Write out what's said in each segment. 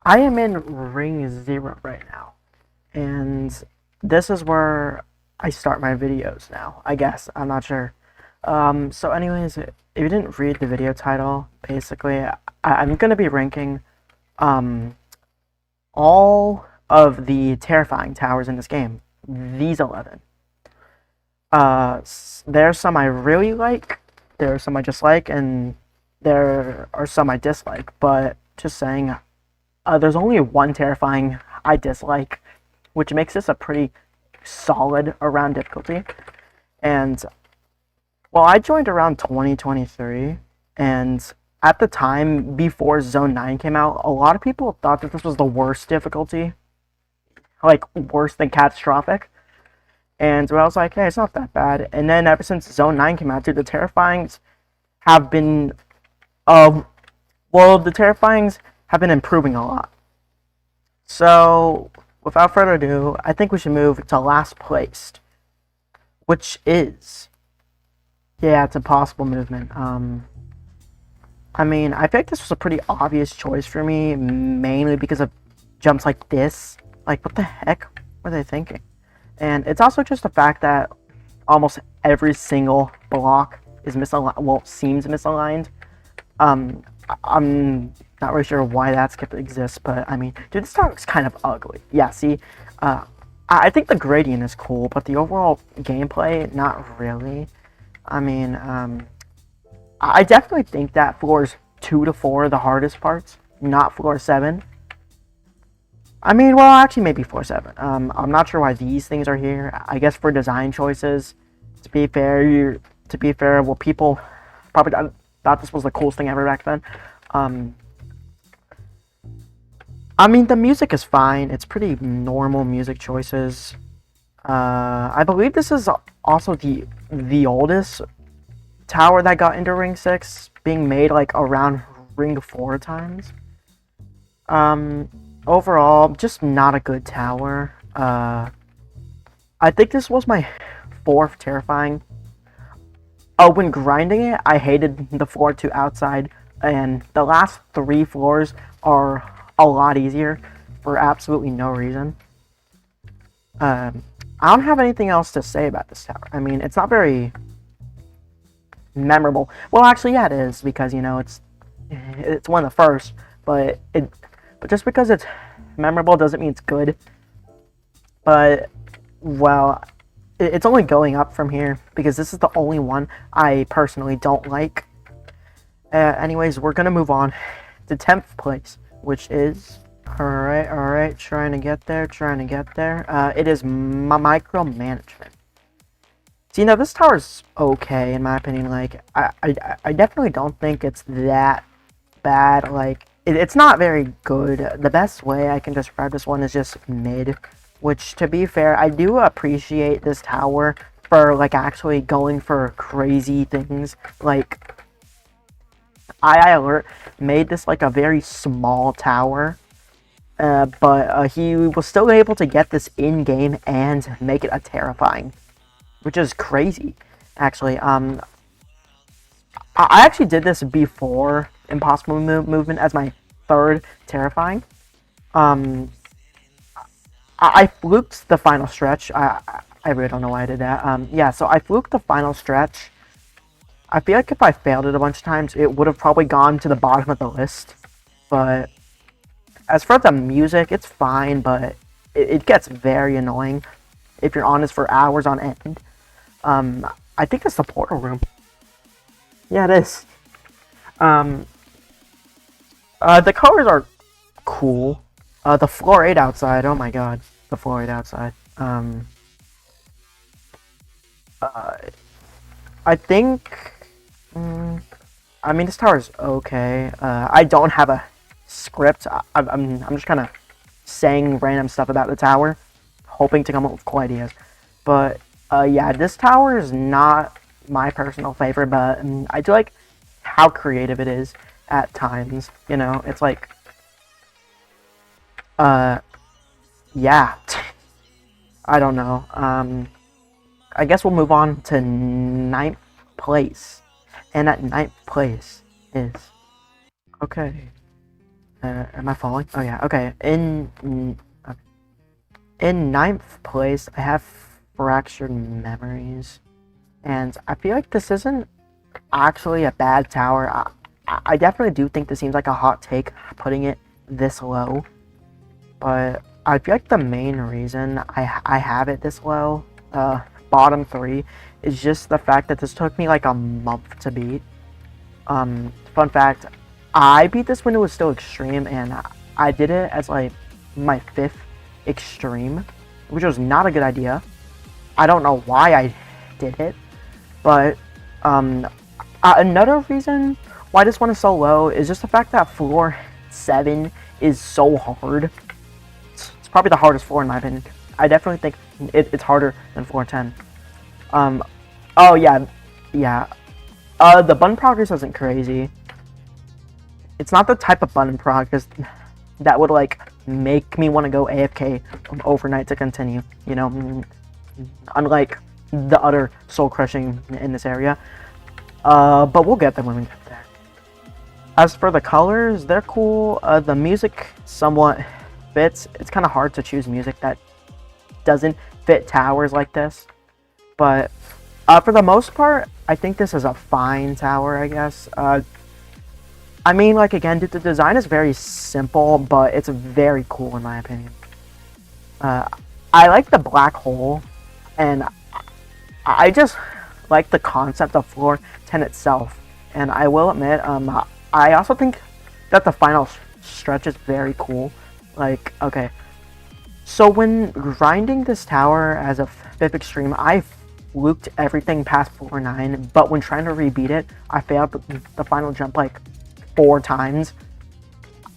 I am in ring 0 right now, and this is where I start my videos now, I guess. I'm not sure. So anyways, if you didn't read the video title, basically, I'm gonna be ranking, um, all of the terrifying towers in this game. These 11. There's some I really like, there are some I dislike, and there are some I dislike, but just saying, there's only one terrifying I dislike, which makes this a pretty solid around difficulty. And well, I joined around 2023, and at the time before Zone 9 came out, a lot of people thought that this was the worst difficulty, like worse than catastrophic. And so I was like, hey, it's not that bad. And then ever since Zone 9 came out, dude, the terrifyings have been, uh, the terrifyings have been improving a lot. So, without further ado, I think we should move to last placed, which is, yeah, it's a possible movement. I mean, I think this was a pretty obvious choice for me, mainly because of jumps like this. Like, what the heck were they thinking? And it's also just the fact that almost every single block is misaligned, well, seems misaligned. I'm not really sure why that skip exists, but I mean, dude, this tower looks kind of ugly. Yeah, see, I think the gradient is cool, but the overall gameplay, not really. I mean, I definitely think that floors 2 to 4 are the hardest parts, not floor 7. I mean, well, actually, maybe floor 7. I'm not sure why these things are here. I guess for design choices. To be fair, well, people probably thought this was the coolest thing ever back then. I mean, the music is fine. It's pretty normal music choices. I believe this is also the oldest tower that got into Ring 6, being made like around Ring 4 times. Overall, just not a good tower. I think this was my 4th terrifying. Oh, when grinding it, I hated the floor 2 outside, and the last 3 floors are a lot easier for absolutely no reason. I don't have anything else to say about this tower. I mean, it's not very memorable. Well, actually, yeah, it is, because, you know, it's one of the first, but just because it's memorable doesn't mean it's good. But, well, it's only going up from here, because this is the only one I personally don't like. Anyways, we're gonna move on to 10th place, which is, alright, trying to get there. It is micromanagement. See, now this tower's okay, in my opinion. Like, I definitely don't think it's that bad. Like, it's not very good. The best way I can describe this one is just mid. Which, to be fair, I do appreciate this tower for, like, actually going for crazy things. Like, II Alert made this, like, a very small tower. But he was still able to get this in-game and make it a terrifying. Which is crazy, actually. I actually did this before Impossible Movement as my 3rd terrifying. I fluked the final stretch. I really don't know why I did that. Yeah, so I fluked the final stretch. I feel like if I failed it a bunch of times, it would have probably gone to the bottom of the list. But as for the music, it's fine, but it gets very annoying if you're on this for hours on end. I think it's the portal room. Yeah, it is. The colors are cool. The floor 8 outside, oh my god. The floor 8 outside. I think... I mean, this tower is okay. I don't have a script. I'm just kind of saying random stuff about the tower, hoping to come up with cool ideas. But, yeah, this tower is not my personal favorite, but I do like how creative it is at times. You know, it's like... yeah. I don't know. I guess we'll move on to 9th place. And at 9th place is... Okay. Am I falling? Oh yeah. Okay. In ninth place, I have Fractured Memories, and I feel like this isn't actually a bad tower. I definitely do think this seems like a hot take putting it this low, but I feel like the main reason I have it this low, bottom 3, is just the fact that this took me like a month to beat. Fun fact, I beat this when it was still extreme, and I did it as like my 5th extreme, which was not a good idea. I don't know why I did it, but another reason why this one is so low is just the fact that floor 7 is so hard. It's probably the hardest floor in my opinion. I definitely think it's harder than floor 10. Oh yeah, yeah. The button progress isn't crazy. It's not the type of button progress that would like make me want to go AFK overnight to continue. You know, unlike the other soul crushing in this area. But we'll get them when we get there. As for the colors, they're cool. The music somewhat fits. It's kind of hard to choose music that doesn't fit towers like this. But for the most part, I think this is a fine tower, I guess. I mean, like, again, the design is very simple, but it's very cool in my opinion. I like the black hole, and I just like the concept of floor 10 itself. And I will admit, I also think that the final stretch is very cool. Like, okay, so when grinding this tower as a 5th extreme, I fluked everything past floor 9, but when trying to rebeat it, I failed the final jump like 4 times.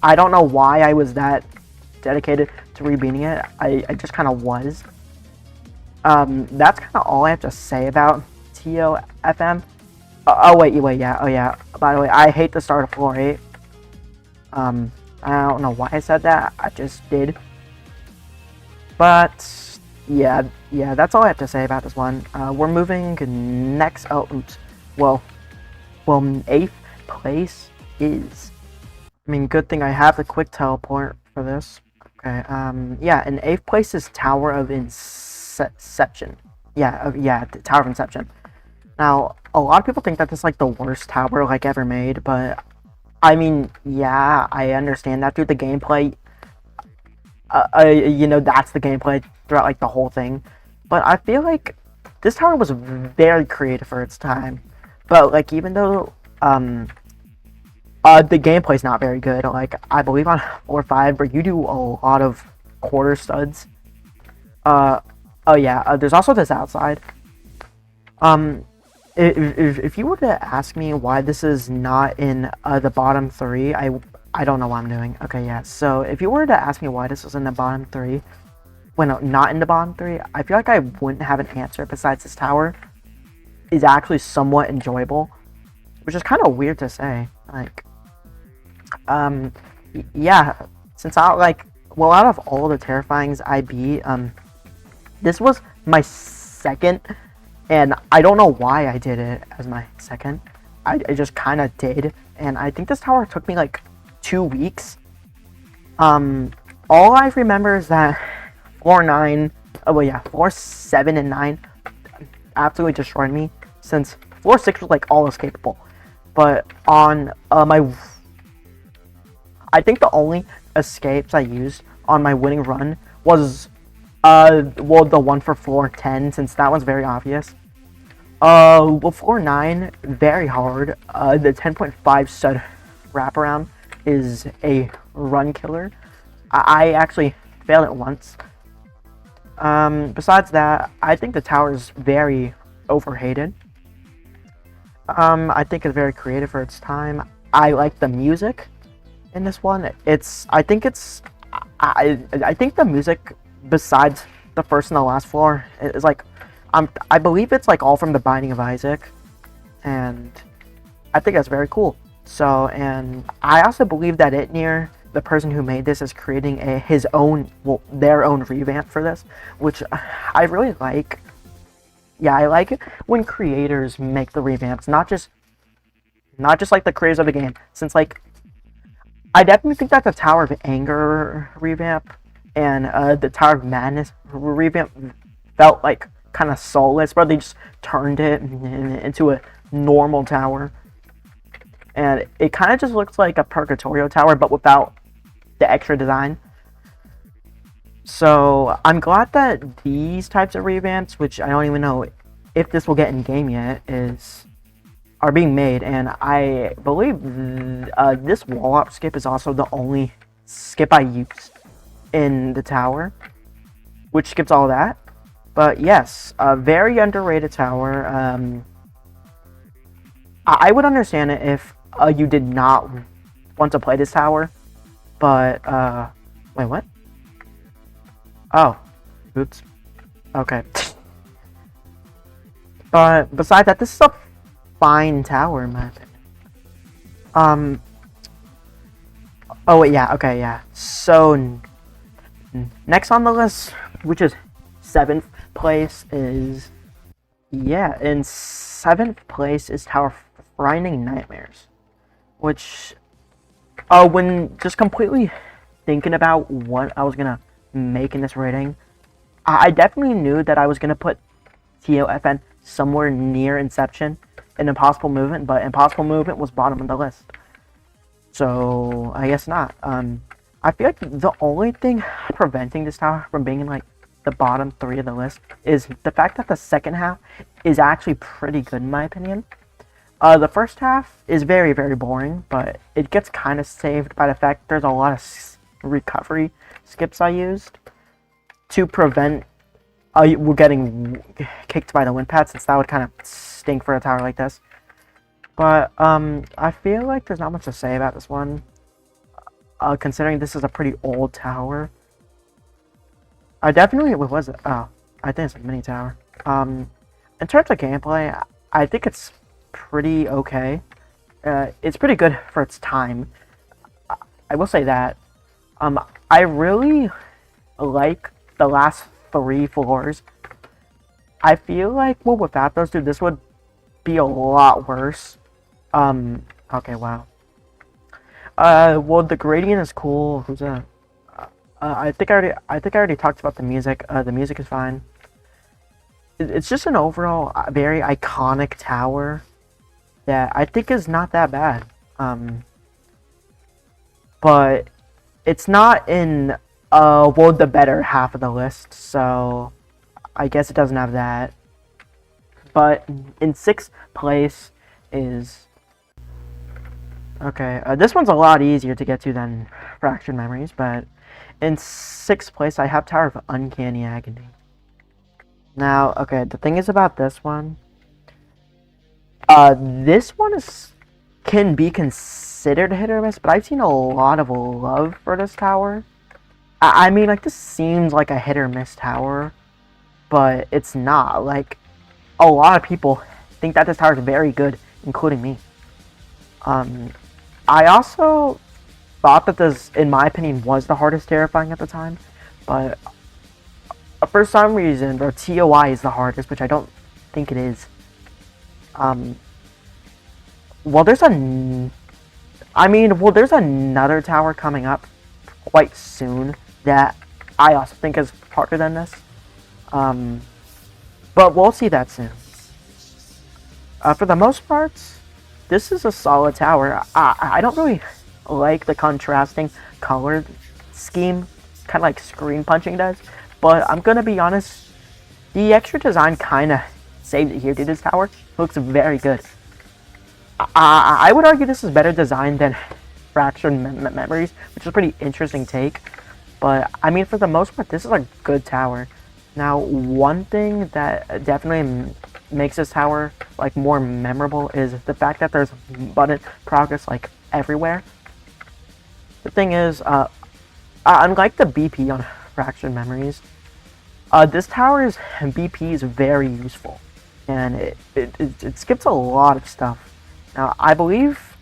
I don't know why I was that dedicated to rebeating it. I just kind of was. That's kind of all I have to say about ToFM. Wait, yeah, oh yeah. By the way, I hate the start of floor 8. I don't know why I said that. I just did. But yeah, that's all I have to say about this one. We're moving next. Oh, oops. Well, 8th place is. I mean, good thing I have the quick teleport for this. Okay. Yeah, in 8th place is Tower of Inception. Yeah, the Tower of Inception. Now, a lot of people think that this is like the worst tower like ever made, but I mean, yeah, I understand that through the gameplay. You know, that's the gameplay throughout like the whole thing. But I feel like this tower was very creative for its time. But like, even though the gameplay's not very good, like I believe on 4-5 where you do a lot of quarter studs. Oh yeah, there's also this outside. If you were to ask me why this is not in the bottom 3, I don't know what I'm doing. Okay, yeah. So if you were to ask me why this was in the bottom 3, well, no, not in the bottom 3, I feel like I wouldn't have an answer besides this tower is actually somewhat enjoyable, which is kind of weird to say. Like, yeah, since I like, well, out of all the terrifyings I beat, this was my 2nd. And I don't know why I did it as my 2nd. I just kind of did. And I think this tower took me like 2 weeks. All I remember is that floor 9, oh well, yeah, floor 7 and 9 absolutely destroyed me, since floor 6 was like all escapable. But on I think the only escapes I used on my winning run was well, the one for floor 10, since that one's very obvious. Well, floor 9, very hard. The 10.5 stud wraparound is a run killer. I actually failed it once. Besides that, I think the tower is very overhated. I think it's very creative for its time. I like the music in this one. I think the music, besides the first and the last floor, is like, I believe it's like all from The Binding of Isaac, and I think that's very cool. So, and I also believe that the person who made this, is creating their own revamp for this, which I really like. Yeah, I like it when creators make the revamps, not just like the creators of the game, since like I definitely think that the Tower of Anger revamp and the Tower of Madness revamp felt like kind of soulless, but they just turned it into a normal tower. And it kind of just looks like a Purgatorio tower, but without the extra design. So I'm glad that these types of revamps, which I don't even know if this will get in game yet, are being made. And I believe this wall up skip is also the only skip I used in the tower, which skips all that. But yes, a very underrated tower. I would understand it if you did not want to play this tower, but wait, what? Oh, oops. Okay. But besides that, this is a fine tower in my opinion. Oh wait, yeah, okay, yeah. So next on the list, which is 7th place, is in 7th place is Tower Frightening Nightmares, which when just completely thinking about what I was gonna make in this rating, I definitely knew that I was gonna put ToFN somewhere near Inception and Impossible Movement, but Impossible Movement was bottom of the list, so I guess not. I feel like the only thing preventing this tower from being in like the bottom 3 of the list is the fact that the second half is actually pretty good in my opinion. The first half is very, very boring, but it gets kind of saved by the fact there's a lot of recovery skips I used to prevent we're getting kicked by the wind pad, since that would kind of stink for a tower like this. But I feel like there's not much to say about this one, considering this is a pretty old tower. I definitely, what was it? Oh, I think it's a mini tower. In terms of gameplay, I think it's pretty okay. It's pretty good for its time. I will say that. I really like the last 3 floors. I feel like, well, without those two, this would be a lot worse. Okay, wow. Well, the gradient is cool. Who's that? I think I already talked about the music. The music is fine. It's just an overall very iconic tower that I think is not that bad. But it's not in well, the better half of the list, so I guess it doesn't have that. But in 6th place is, okay, this one's a lot easier to get to than Fractured Memories, but in 6th place I have Tower of Uncanny Agony. Now, okay, the thing is about this one, can be considered hit or miss, but I've seen a lot of love for this tower. I mean, like, this seems like a hit or miss tower, but it's not. Like, a lot of people think that this tower is very good, including me. I also thought that this, in my opinion, was the hardest terrifying at the time, but for some reason, the TOI is the hardest, which I don't think it is. Well, there's another tower coming up quite soon that I also think is harder than this. But we'll see that soon. For the most part, this is a solid tower. I don't really like the contrasting color scheme, kind of like screen punching does, but I'm gonna be honest, the extra design kind of saved it here, dude. This tower looks very good. I would argue this is better designed than Fractured Memories, which is a pretty interesting take. But, I mean, for the most part, this is a good tower. Now, one thing that definitely makes this tower, like, more memorable is the fact that there's button progress, like, everywhere. The thing is, unlike the BP on Fractured Memories, this tower's BP is very useful. And it skips a lot of stuff. Now, I believe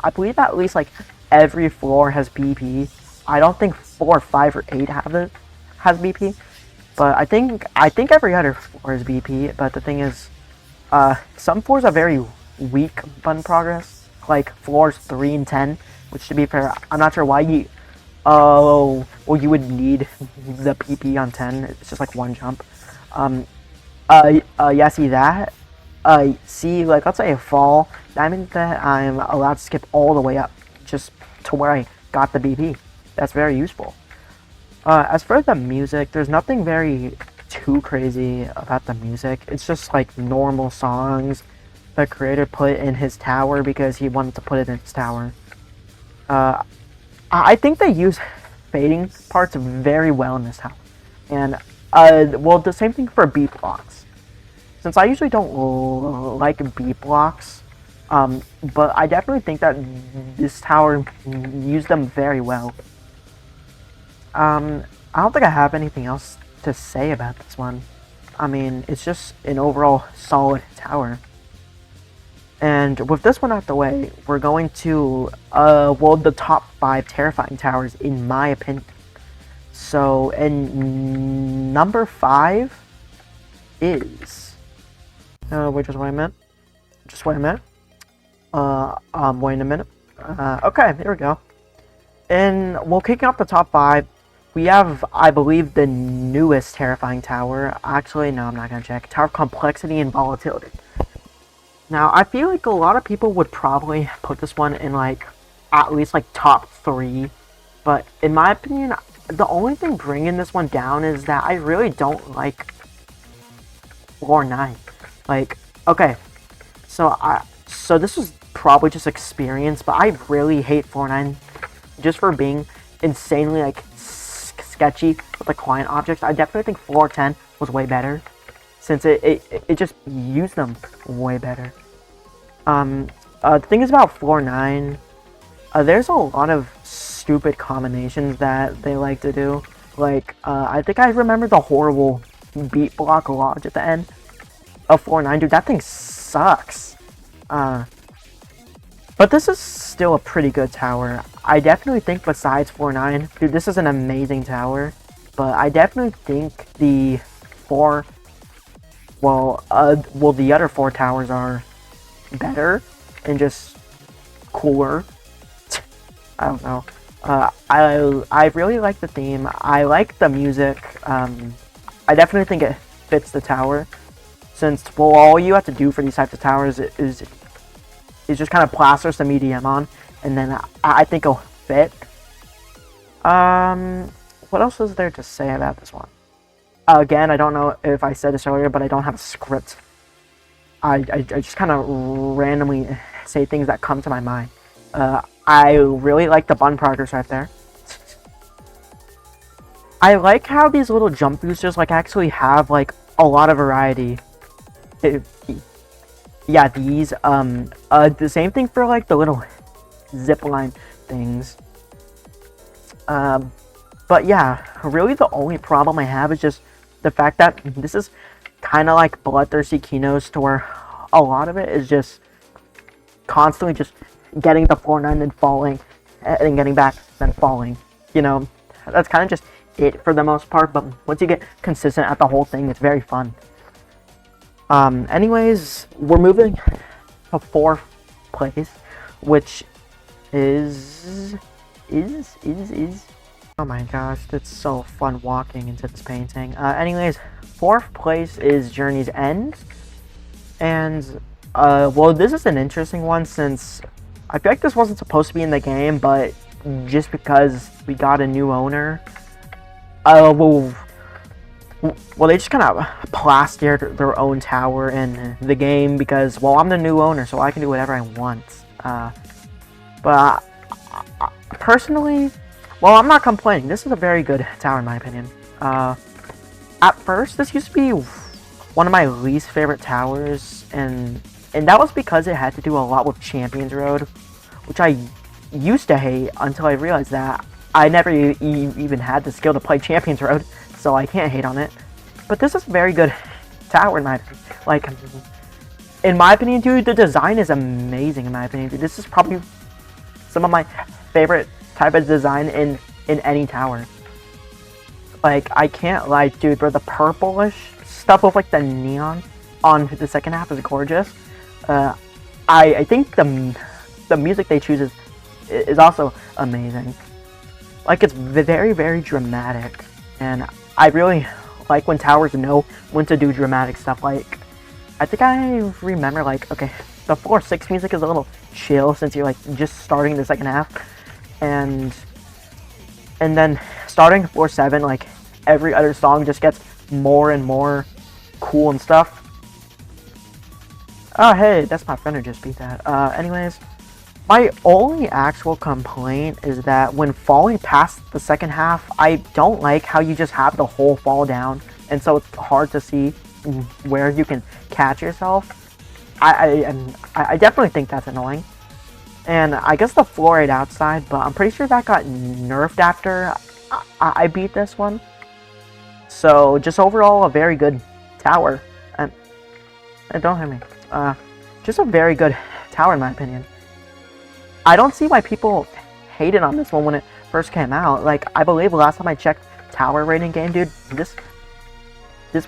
at least, like, every floor has BP. I don't think 4, 5, or 8 has BP, but I think every other floor has BP. But the thing is, some floors are very weak button progress, like floors 3 and 10, which to be fair, I'm not sure why you, oh, well, you would need the PP on 10. It's just like one jump. Yeah, see that? See, like, let's say I fall, that means that I'm allowed to skip all the way up, just to where I got the BP. That's very useful. As for the music, there's nothing very too crazy about the music. It's just like normal songs the creator put in his tower because he wanted to put it in his tower. I think they use fading parts very well in this tower. And, well, the same thing for beat blocks. Since I usually don't like beat blocks, but I definitely think that this tower used them very well. I don't think I have anything else to say about this one. I mean, it's just an overall solid tower. And with this one out the way, we're going to, well, the top 5 terrifying towers, in my opinion. So, and number 5 is, wait, just wait a minute. Just wait a minute. Wait a minute. Okay, here we go. And, well, kicking off the top 5, we have, I believe, the newest terrifying tower. Actually, no, I'm not gonna check. Tower of Complexity and Volatility. Now, I feel like a lot of people would probably put this one in, like, at least, like, top 3. But, in my opinion, the only thing bringing this one down is that I really don't like floor 9. Like, okay, so this was probably just experience, but I really hate floor 9 just for being insanely, like, sketchy with the client objects. I definitely think floor 10 was way better, since it just used them way better. The thing is about floor 9, there's a lot of stupid combinations that they like to do. Like, I think I remember the horrible beat block lodge at the end of floor 9. Dude, that thing sucks. But this is still a pretty good tower. I definitely think besides floor 9, dude, this is an amazing tower. But I definitely think the the other 4 towers are better and just cooler. I don't know. I really like the theme. I like the music. I definitely think it fits the tower. Since, well, all you have to do for these types of towers is just kind of plaster some EDM on, and then I think it'll fit. What else is there to say about this one? Again, I don't know if I said this earlier, but I don't have a script. I just kind of randomly say things that come to my mind. I really like the bun progress right there. I like how these little jump boosters, like, actually have, like, a lot of variety. Yeah, these, the same thing for, like, the little zipline things. But yeah, really the only problem I have is just the fact that this is kind of like Bloodthirsty Keynotes, to where a lot of it is just constantly just getting the floor 9 and falling, and getting back, then falling. You know, that's kind of just it for the most part, but once you get consistent at the whole thing, it's very fun. Anyways, we're moving to 4th place, which is... Oh my gosh, it's so fun walking into this painting. Anyways, 4th place is Journey's End. And, well, this is an interesting one, since I feel like this wasn't supposed to be in the game, but just because we got a new owner, well, they just kind of plastered their own tower in the game because, well, I'm the new owner, so I can do whatever I want. But personally, well, I'm not complaining. This is a very good tower, in my opinion. At first, this used to be one of my least favorite towers, and that was because it had to do a lot with Champions Road, which I used to hate until I realized that I never even had the skill to play Champions Road, so I can't hate on it. But this is a very good tower, in my opinion. Like, in my opinion, dude, the design is amazing, in my opinion, dude. This is probably some of my favorite type of design in any tower. Like, I can't lie, dude, bro, the purplish stuff with, like, the neon on the second half is gorgeous. I think the music they choose is is also amazing. Like, it's very, very dramatic, and I really like when towers know when to do dramatic stuff. Like, I think I remember, like, okay, the floor 6 music is a little chill since you're, like, just starting the second half, and then starting floor 7, like, every other song just gets more and more cool and stuff. Oh, hey, that's my friend who just beat that. Anyways, my only actual complaint is that when falling past the second half, I don't like how you just have the whole fall down, and so it's hard to see where you can catch yourself. I definitely think that's annoying. And I guess the floor 8 outside, but I'm pretty sure that got nerfed after I beat this one. So, just overall, a very good tower. And don't hit me. Just a very good tower in my opinion. I don't see why people hated on this one when it first came out. Like, I believe last time I checked tower rating game, dude, this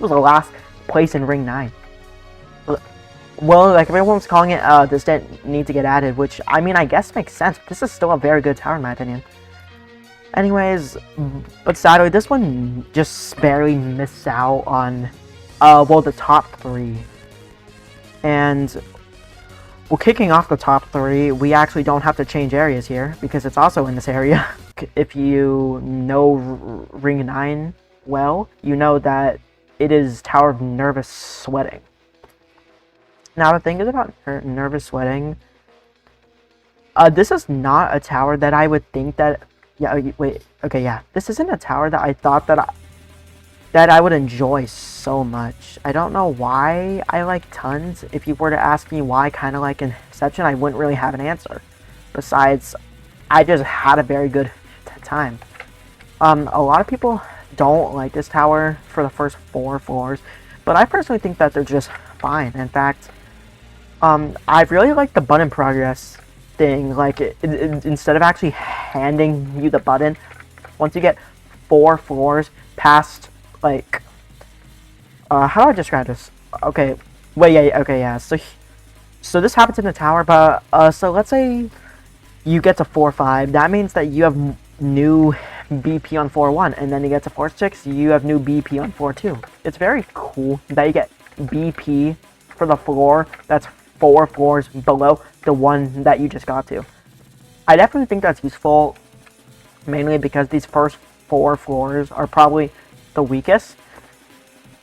was the last place in Ring 9. Well, like, everyone's calling it, this didn't need to get added, which, I mean, I guess makes sense. This is still a very good tower in my opinion. Anyways, but sadly, this one just barely missed out on, well, the top 3. And, well, kicking off the top 3, we actually don't have to change areas here, because it's also in this area. If you know Ring 9 well, you know that it is Tower of Nervous Sweating. Now, the thing is about nervous sweating, this is not a tower that I would think that, yeah, wait, okay, yeah, this isn't a tower that I thought that I would enjoy so much. I don't know why I like tons. If you were to ask me why I kind of like Inception, I wouldn't really have an answer. Besides, I just had a very good time. A lot of people don't like this tower for the first 4 floors, but I personally think that they're just fine. In fact, I really like the button progress thing. Like, instead of actually handing you the button, once you get 4 floors past, like, how do I describe this? Okay, wait, yeah, okay, yeah. So this happens in the tower, but so let's say you get to floor 5. That means that you have new BP on floor 1, and then you get to floor 6, you have new BP on floor 2. It's very cool that you get BP for the floor that's 4 floors below the one that you just got to. I definitely think that's useful, mainly because these first 4 floors are probably the weakest.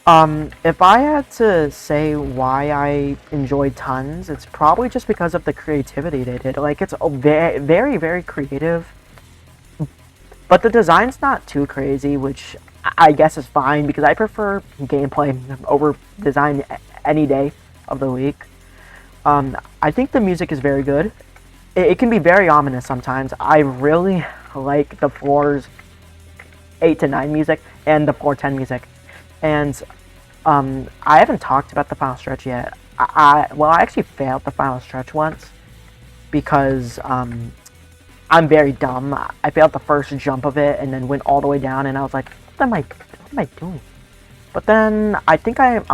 If I had to say why I enjoyed tons, it's probably just because of the creativity they did. Like, it's very, very, very creative, but the design's not too crazy, which I guess is fine, because I prefer gameplay over design any day of the week. I think the music is very good. It can be very ominous sometimes. I really like the floors 8 to 9 music and the floor 10 music. And I haven't talked about the final stretch yet. Well, I actually failed the final stretch once because I'm very dumb. I failed the first jump of it and then went all the way down, and I was like, what am I doing? But then I think I'm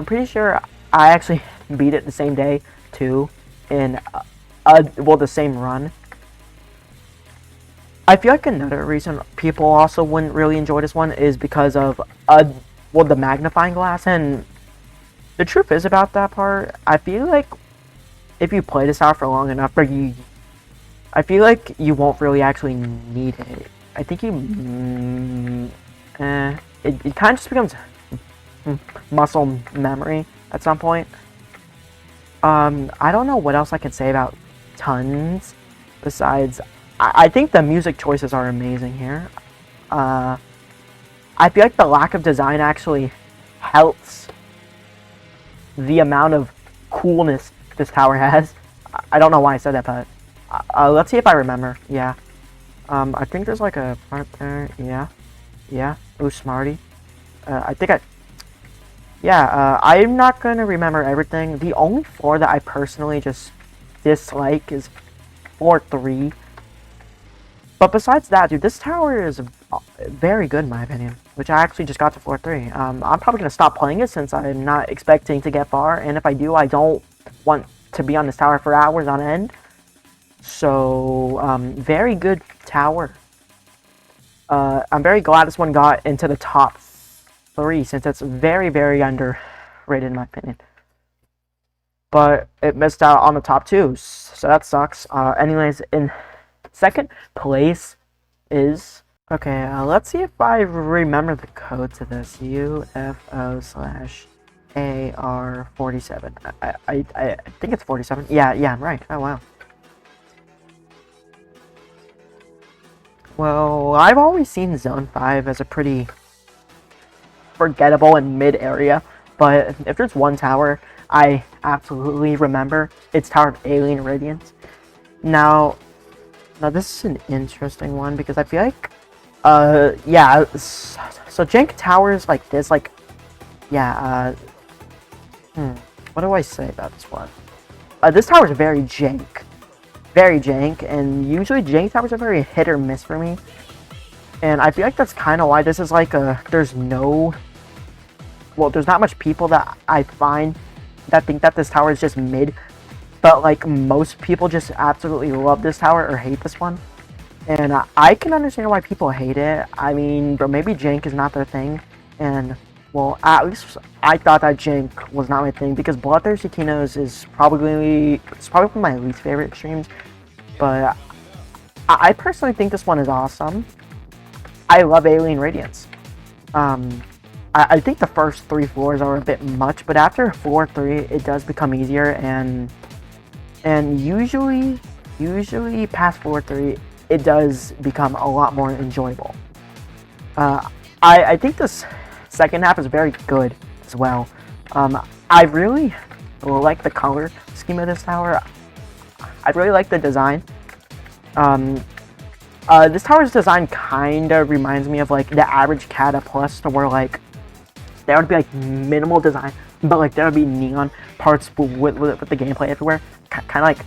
pretty sure I actually beat it the same day too, in well, the same run. I feel like another reason people also wouldn't really enjoy this one is because of well, the magnifying glass. And the truth is about that part, I feel like if you play this out for long enough, I feel like you won't really actually need it. I think it kind of just becomes muscle memory at some point. I don't know what else I can say about tons besides I think the music choices are amazing here. I feel like the lack of design actually helps the amount of coolness this tower has. I don't know why I said that, but let's see if I remember. Yeah. I think there's like a part there. Yeah. Yeah. Ooh, smarty. I think I'm not going to remember everything. The only floor that I personally just dislike is floor 3. But besides that, dude, this tower is very good in my opinion, which I actually just got to floor 3. I'm probably going to stop playing it since I'm not expecting to get far, and if I do, I don't want to be on this tower for hours on end. So, very good tower. I'm very glad this one got into the top 3 since it's very, very underrated in my opinion. But it missed out on the top 2, so that sucks. Anyways, in second place is... Okay, let's see if I remember the code to this. UFO/AR47. I think it's 47. Yeah, I'm right. Oh, wow. Well, I've always seen Zone 5 as a pretty forgettable and mid area, but if there's one tower I absolutely remember, it's Tower of Alien Radiance. Now this is an interesting one because I feel like, yeah, so jank towers like this, like, yeah, what do I say about this one? This tower is very jank, and usually jank towers are very hit or miss for me, and I feel like that's kind of why this is like there's not much people that I find that think that this tower is just mid, but like most people just absolutely love this tower or hate this one, and I can understand why people hate it. I mean, but maybe jank is not their thing, and well, at least I thought that jank was not my thing because Bloodthirsty Kinos is probably one of my least favorite streams, but I personally think this one is awesome. I love Alien Radiance. I think the first 3 floors are a bit much, but after floor 3, it does become easier, and usually past floor 3, it does become a lot more enjoyable. I think this second half is very good as well. I really like the color scheme of this tower. I really like the design. This tower's design kind of reminds me of like the average Cata Plus, to where like there would be like minimal design, but like there would be neon parts with the gameplay everywhere. Kind of like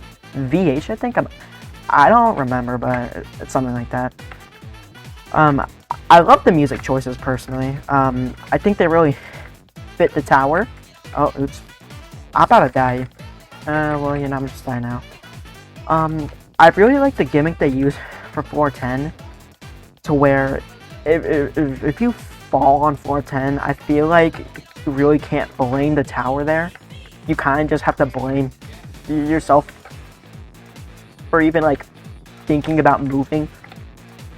VH, I think. I don't remember, but it's something like that. I love the music choices personally. I think they really fit the tower. Oh, oops. I'm about to die. Well, you know, I'm just dying now. I really like the gimmick they use for floor 10, to where if you fall on floor 10, I feel like you really can't blame the tower there. You kind of just have to blame yourself for even like thinking about moving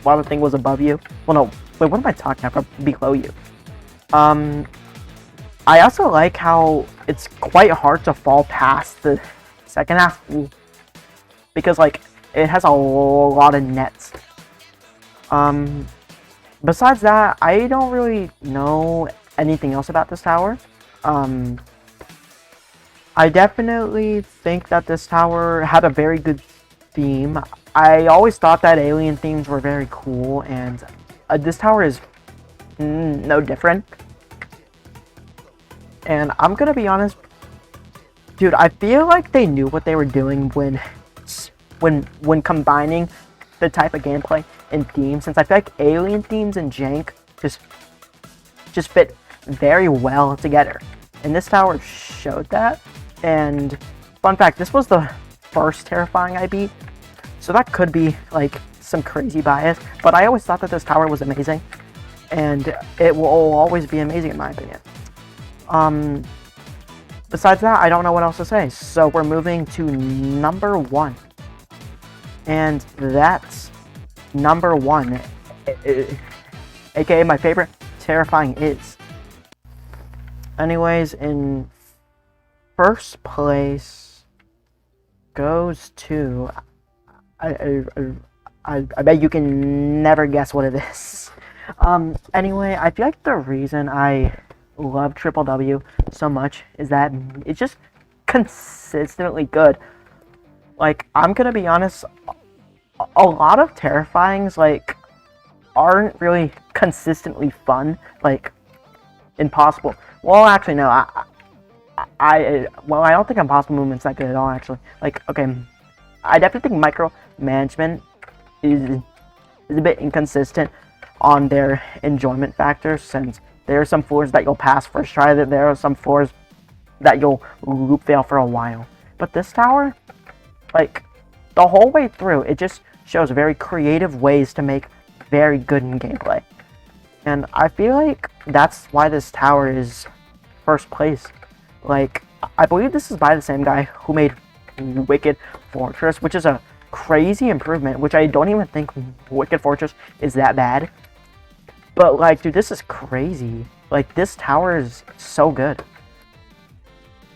while the thing was above you. Well, no, wait, what am I talking about? Below you. I also like how it's quite hard to fall past the second half, because like it has a lot of nets. Besides that, I don't really know anything else about this tower. I definitely think that this tower had a very good theme. I always thought that alien themes were very cool, and this tower is no different. And I'm gonna be honest, dude, I feel like they knew what they were doing when combining the type of gameplay and themes, since I feel like alien themes and jank just fit very well together, and this tower showed that. And fun fact, this was the first terrifying I beat, so that could be like some crazy bias, but I always thought that this tower was amazing, and it will always be amazing in my opinion. Besides that, I don't know what else to say, so we're moving to number 1. And that's number 1, aka my favorite terrifying is. Anyways, in first place goes to, I bet you can never guess what it is. Anyway, I feel like the reason I love ToWWW so much is that it's just consistently good. Like, I'm gonna be honest, a lot of terrifyings like aren't really consistently fun, like Impossible. Well, actually no, I don't think Impossible Movement's that good at all, actually. Like, okay, I definitely think micromanagement is a bit inconsistent on their enjoyment factor, since there are some floors that you'll pass first try, that there are some floors that you'll loop fail for a while. But this tower, like, the whole way through, it just shows very creative ways to make very good in gameplay. And I feel like that's why this tower is first place. Like, I believe this is by the same guy who made Wicked Fortress, which is a crazy improvement, which I don't even think Wicked Fortress is that bad. But, like, dude, this is crazy. Like, this tower is so good.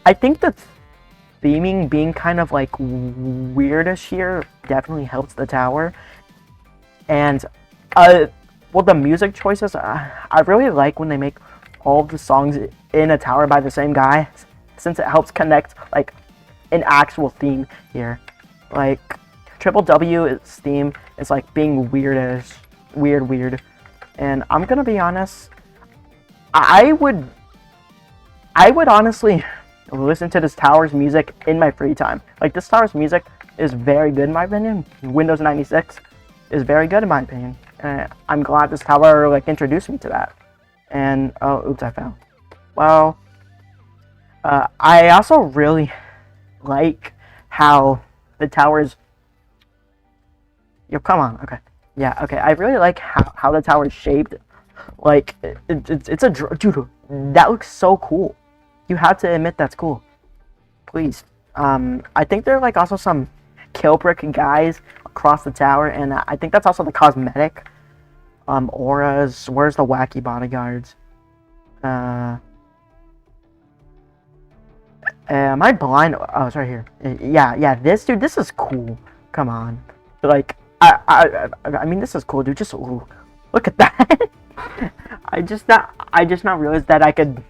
I think the theming being kind of, like, weirdish here definitely helps the tower. And, well, the music choices, I really like when they make all of the songs in a tower by the same guy, since it helps connect, like, an actual theme here. Like, ToWWW's theme is, like, being weirdish, weird. And I'm gonna be honest, I would honestly listen to this tower's music in my free time. Like, this tower's music is very good in my opinion. Windows 96 is very good in my opinion. And I'm glad this tower, like, introduced me to that. And, oh, oops, I fell. Well, I also really like how the tower's... Yo, come on, okay. Yeah, okay, I really like how the tower is shaped. Like, it's a... Dude, that looks so cool. You have to admit that's cool. Please. I think there are, like, also some kill brick guys across the tower, and I think that's also the cosmetic. Auras. Where's the wacky bodyguards? Am I blind? Oh, it's right here. Yeah, this is cool. Come on. Like, I mean, this is cool, dude. Just, ooh, look at that. I just not realized that I could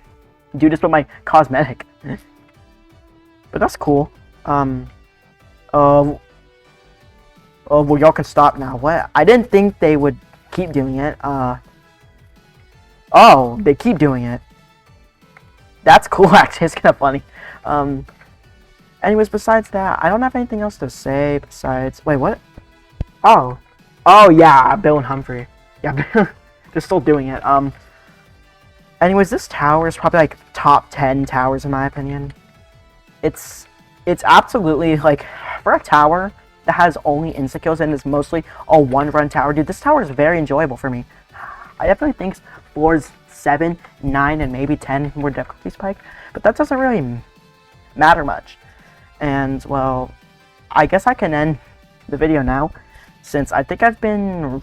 do this with my cosmetic. But that's cool. Oh, well, y'all can stop now. What? I didn't think they would keep doing it. Oh, they keep doing it. That's cool, actually. It's kind of funny. Anyways, besides that, I don't have anything else to say besides... Wait, what? Oh, yeah, Bill and Humphrey. Yeah, they're still doing it. Anyways, this tower is probably, like, top 10 towers in my opinion. It's absolutely, like, for a tower that has only insta-kills and is mostly a one-run tower, dude, this tower is very enjoyable for me. I definitely think floors 7, 9, and maybe 10 were difficulty spiked, but that doesn't really matter much. And, well, I guess I can end the video now, since I think I've been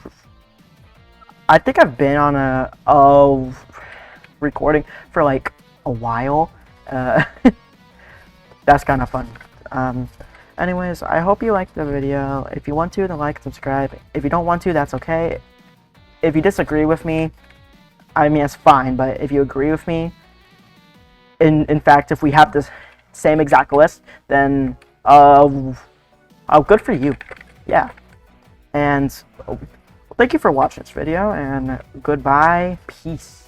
on a recording for, like, a while. That's kind of fun. Anyways, I hope you liked the video. If you want to, then like, subscribe. If you don't want to, that's okay. If you disagree with me, I mean, it's fine. But if you agree with me, in fact, if we have this same exact list, then oh, good for you. Yeah. And thank you for watching this video, and goodbye. Peace.